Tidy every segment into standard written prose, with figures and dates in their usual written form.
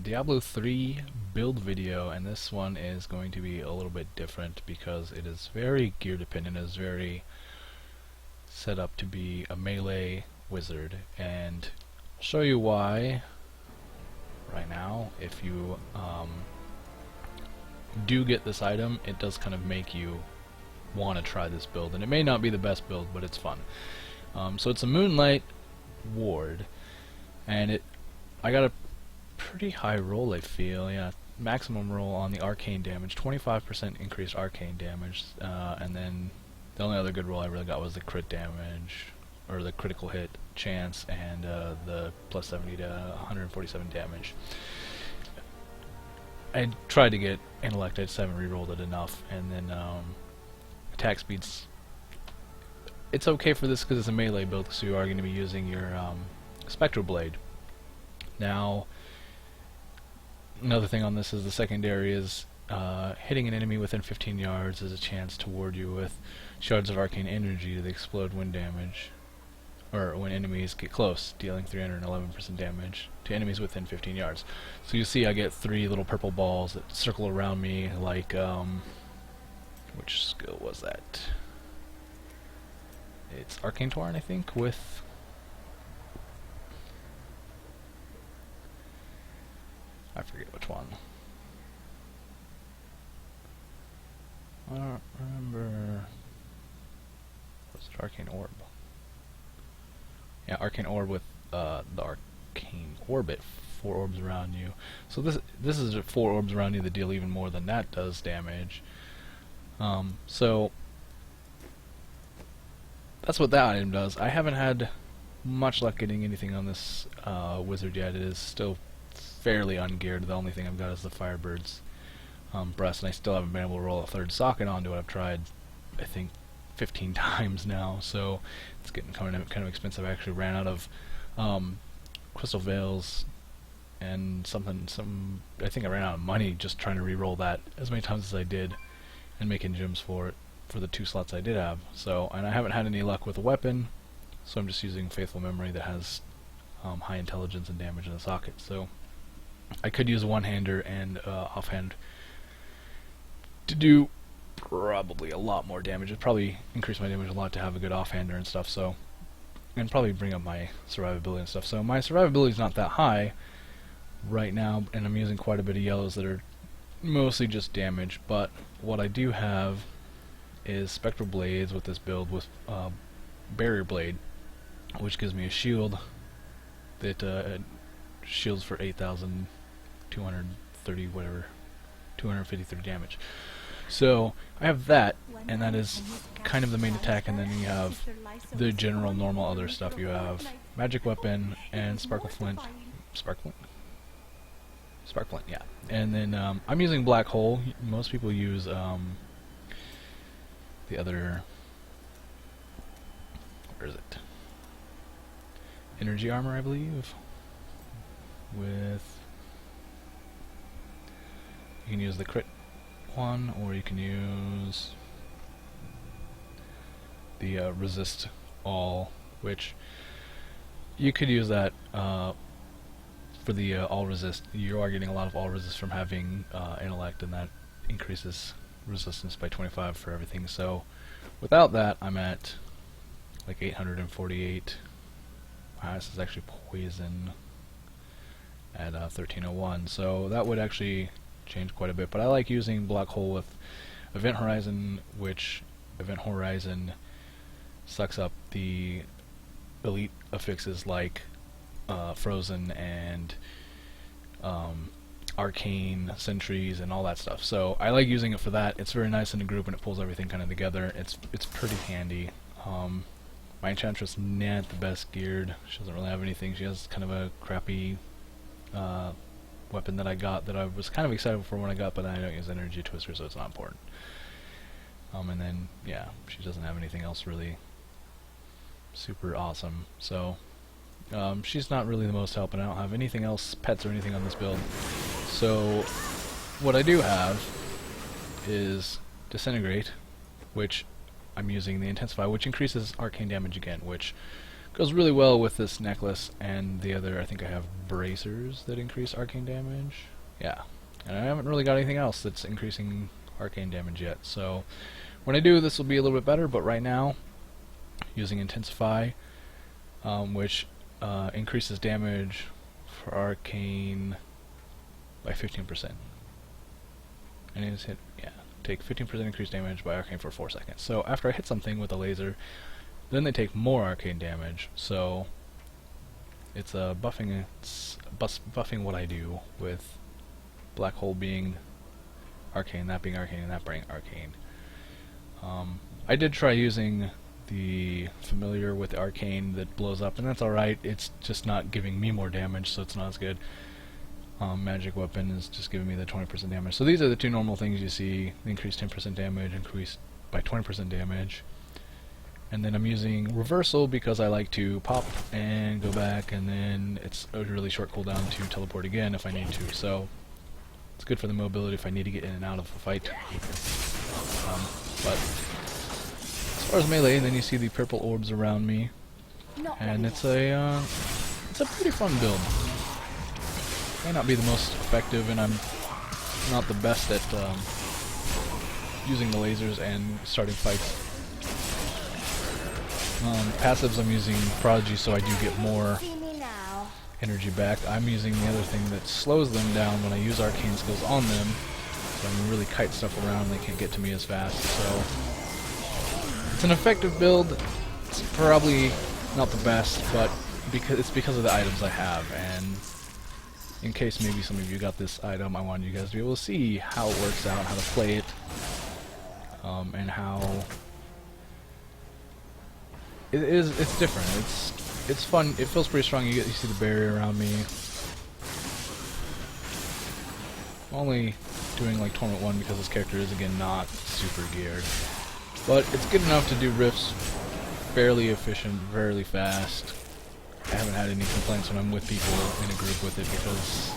Diablo 3 build video, and this one is going to be a little bit different because it is very gear dependent. It is very set up to be a melee wizard, and I'll show you why right now. If you do get this item, it does kind of make you want to try this build, and it may not be the best build, but it's fun. So it's a moonlight ward, and I got a pretty high roll, I feel. Yeah, maximum roll on the arcane damage, 25% increased arcane damage, and then the only other good roll I really got was the crit damage, or the critical hit chance, and the plus 70 to 147 damage. I tried to get intellect, I just haven't rerolled it enough, and then attack speeds. It's okay for this because it's a melee build, so you are going to be using your spectral blade. Now, another thing on this is the secondary is hitting an enemy within 15 yards is a chance to ward you with shards of arcane energy that explode when damage, or when enemies get close, dealing 311% damage to enemies within 15 yards. So you see I get 3 little purple balls that circle around me like, which skill was that? It's Arcane Torrent, I think, with I forget which one. I don't remember. Was it Arcane Orb? Yeah, Arcane Orb with the Arcane Orbit, 4 orbs around you. So this is 4 orbs around you that deal even more than that does damage. So that's what that item does. I haven't had much luck getting anything on this wizard yet. It is still fairly ungeared. The only thing I've got is the Firebird's breast, and I still haven't been able to roll a 3rd socket onto it. I've tried, I think, 15 times now, so it's getting kind of expensive. I actually ran out of crystal veils and I think I ran out of money just trying to re-roll that as many times as I did and making gems for it for the 2 slots I did have. So, and I haven't had any luck with a weapon, so I'm just using Faithful Memory that has high intelligence and damage in the socket. So I could use a one-hander and offhand to do probably a lot more damage. It'd probably increase my damage a lot to have a good offhander and stuff, so, and probably bring up my survivability and stuff. So my survivability is not that high right now, and I'm using quite a bit of yellows that are mostly just damage, but what I do have is Spectral Blades with this build with Barrier Blade, which gives me a shield that shields for 8,230 whatever, 253 damage. So I have that, and that is kind of the main attack, and then you have the general normal other stuff. You have Magic Weapon and Sparkle Flint, yeah. And then I'm using Black Hole. Most people use the other, where is it? Energy Armor, I believe. With, you can use the crit one, or you can use the resist all, which you could use that for the all resist. You are getting a lot of all resist from having intellect, and that increases resistance by 25 for everything. So without that, I'm at like 848. This is actually poison at 1301, so that would actually change quite a bit. But I like using Black Hole with Event Horizon, which Event Horizon sucks up the elite affixes like Frozen and Arcane Sentries and all that stuff. So I like using it for that. It's very nice in a group, and it pulls everything kind of together. It's pretty handy. My Enchantress not the best geared. She doesn't really have anything. She has kind of a crappy weapon that I got that I was kind of excited for when I got, but I don't use Energy Twister, so it's not important. And then, yeah, she doesn't have anything else really super awesome. So she's not really the most help, and I don't have anything else, pets or anything on this build. So what I do have is Disintegrate, which I'm using the Intensify, which increases arcane damage again, which Goes really well with this necklace and the other. I think I have bracers that increase arcane damage. Yeah, and I haven't really got anything else that's increasing arcane damage yet. So when I do, this will be a little bit better. But right now, using intensify, which increases damage for arcane by 15%. And it's hit, yeah, take 15% increased damage by arcane for 4 seconds. So after I hit something with a laser, then they take more arcane damage. So it's buffing. It's buffing what I do with black hole being arcane, that being arcane, and that being arcane. I did try using the familiar with the arcane that blows up, and that's alright. It's just not giving me more damage, so it's not as good. Magic weapon is just giving me the 20% damage. So these are the two normal things you see: increased 10% damage, increased by 20% damage. And then I'm using reversal because I like to pop and go back, and then it's a really short cooldown to teleport again if I need to. So it's good for the mobility if I need to get in and out of a fight. But as far as melee, then you see the purple orbs around me, and it's a pretty fun build. May not be the most effective, and I'm not the best at using the lasers and starting fights. Passives, I'm using Prodigy, so I do get more energy back. I'm using the other thing that slows them down when I use arcane skills on them, so I can really kite stuff around. They can't get to me as fast. So it's an effective build. It's probably not the best, but because of the items I have, and in case maybe some of you got this item, I wanted you guys to be able to see how it works out, how to play it, and how it's different. It's fun. It feels pretty strong. You see the barrier around me. I'm only doing like Torment 1 because this character is again not super geared, but it's good enough to do rifts fairly efficient, fairly fast. I haven't had any complaints when I'm with people in a group with it because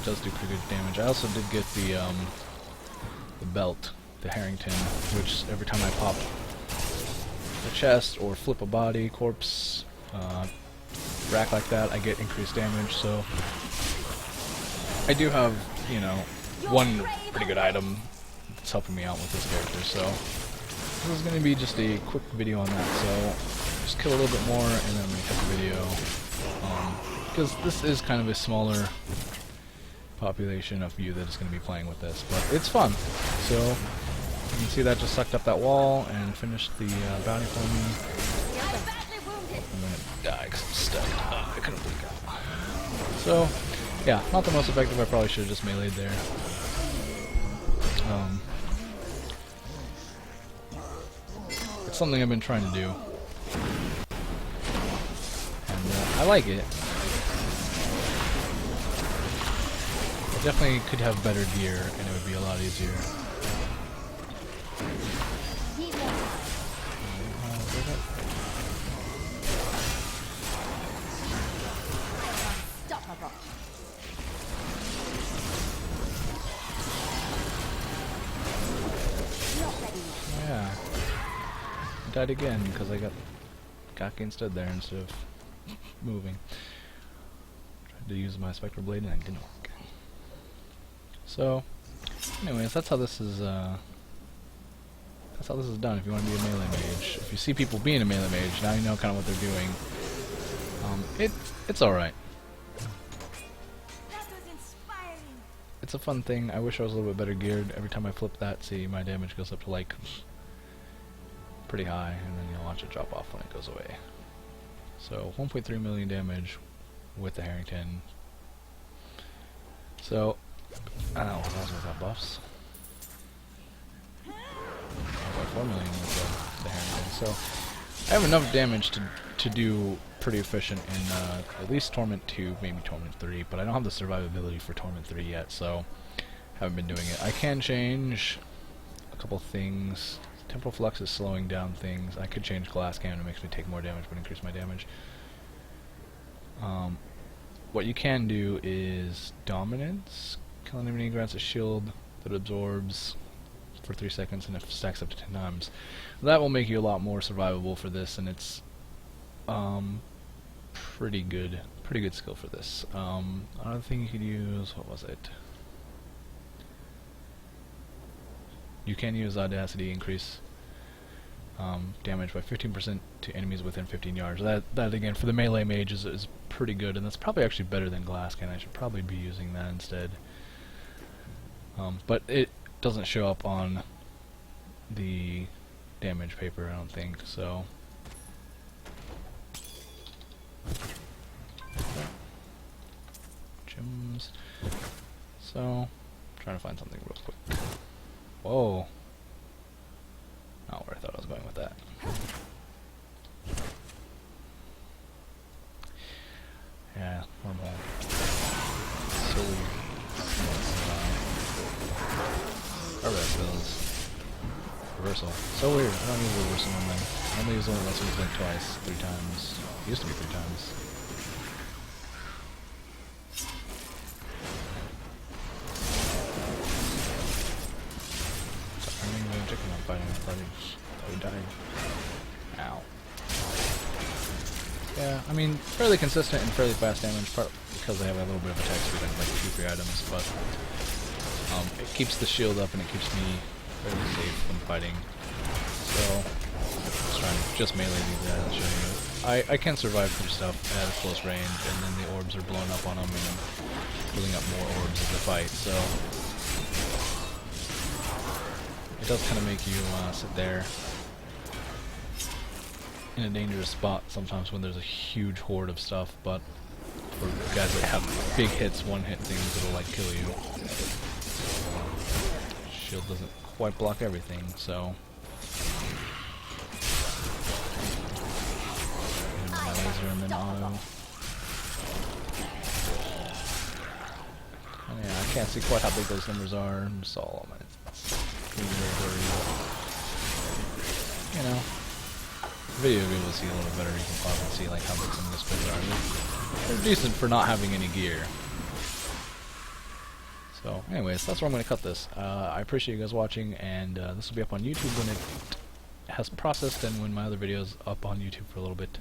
it does do pretty good damage. I also did get the belt, the Harrington, which every time I pop the chest or flip a body, corpse, rack like that, I get increased damage. So I do have, you know, one pretty good item that's helping me out with this character. So this is going to be just a quick video on that. So just kill a little bit more and then I'm going to cut the video, because this is kind of a smaller population of you that is going to be playing with this, but it's fun. So you can see that just sucked up that wall and finished the bounty for me. I'm going to die because I'm stuck. I couldn't bleak out. So yeah, not the most effective. I probably should have just meleeed there. It's something I've been trying to do. I like it. I definitely could have better gear, and it would be a lot easier. Yeah. I died again because I got cocky and stood there instead of moving. Tried to use my Spectral Blade and it didn't work. So, anyways, that's how this is done. If you want to be a melee mage, if you see people being a melee mage, now you know kind of what they're doing. It's all right. It's a fun thing. I wish I was a little bit better geared. Every time I flip that, see, my damage goes up to like pretty high, and then you'll watch it drop off when it goes away. So 1.3 million damage with the Harrington. So I don't know what else without buffs. 1.4 million with the Harrington. So I have enough damage to do pretty efficient in at least Torment 2, maybe Torment 3, but I don't have the survivability for Torment 3 yet, so haven't been doing it. I can change a couple things. Temporal Flux is slowing down things. I could change Glass Cannon, it makes me take more damage but increase my damage. What you can do is Dominance. Kill an enemy grants a shield that absorbs for 3 seconds and it stacks up to 10 times. That will make you a lot more survivable for this, and it's pretty good skill for this. Another thing you could use, what was it? You can use Audacity, increase damage by 15% to enemies within 15 yards. That again, for the melee mage is pretty good, and that's probably actually better than Glasscan. I should probably be using that instead. But it doesn't show up on the damage paper, I don't think, so... Gems. So, trying to find something real quick. Whoa! Not where I thought I was going with that. Yeah, normal. So harvest builds. Reversal. So weird. I don't use reversal on them. I only use only like twice, 3 times. Used to be 3 times. I'm fighting. I thought he died. Ow. Yeah, I mean, fairly consistent and fairly fast damage, part because they have a little bit of attack speed on like 2 free items, but it keeps the shield up and it keeps me fairly safe when fighting. So, let's try and just melee these guys and show you. I can survive through stuff at a close range, and then the orbs are blowing up on them, and I'm building up more orbs as I fight, so... It does kind of make you sit there in a dangerous spot sometimes when there's a huge horde of stuff, but for guys that have big hits, one-hit things, it'll like kill you. Shield doesn't quite block everything, so... My laser and then auto. And yeah, I can't see quite how big those numbers are, I'm just all on it. You know, video you'll be able to see a little better. You can probably see like how big some of the splits are. They're decent for not having any gear. So, anyways, that's where I'm going to cut this. I appreciate you guys watching, and this will be up on YouTube when it has processed, and when my other videos up on YouTube for a little bit.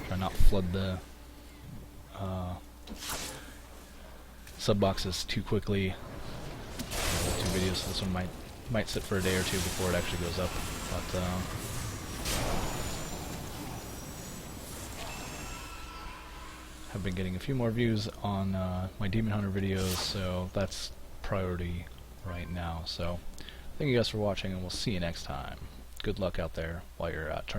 Try not flood the sub boxes too quickly. 2 videos, so this one might sit for a day or 2 before it actually goes up, but have been getting a few more views on my Demon Hunter videos, so that's priority right now. So thank you guys for watching, and we'll see you next time. Good luck out there while you're trying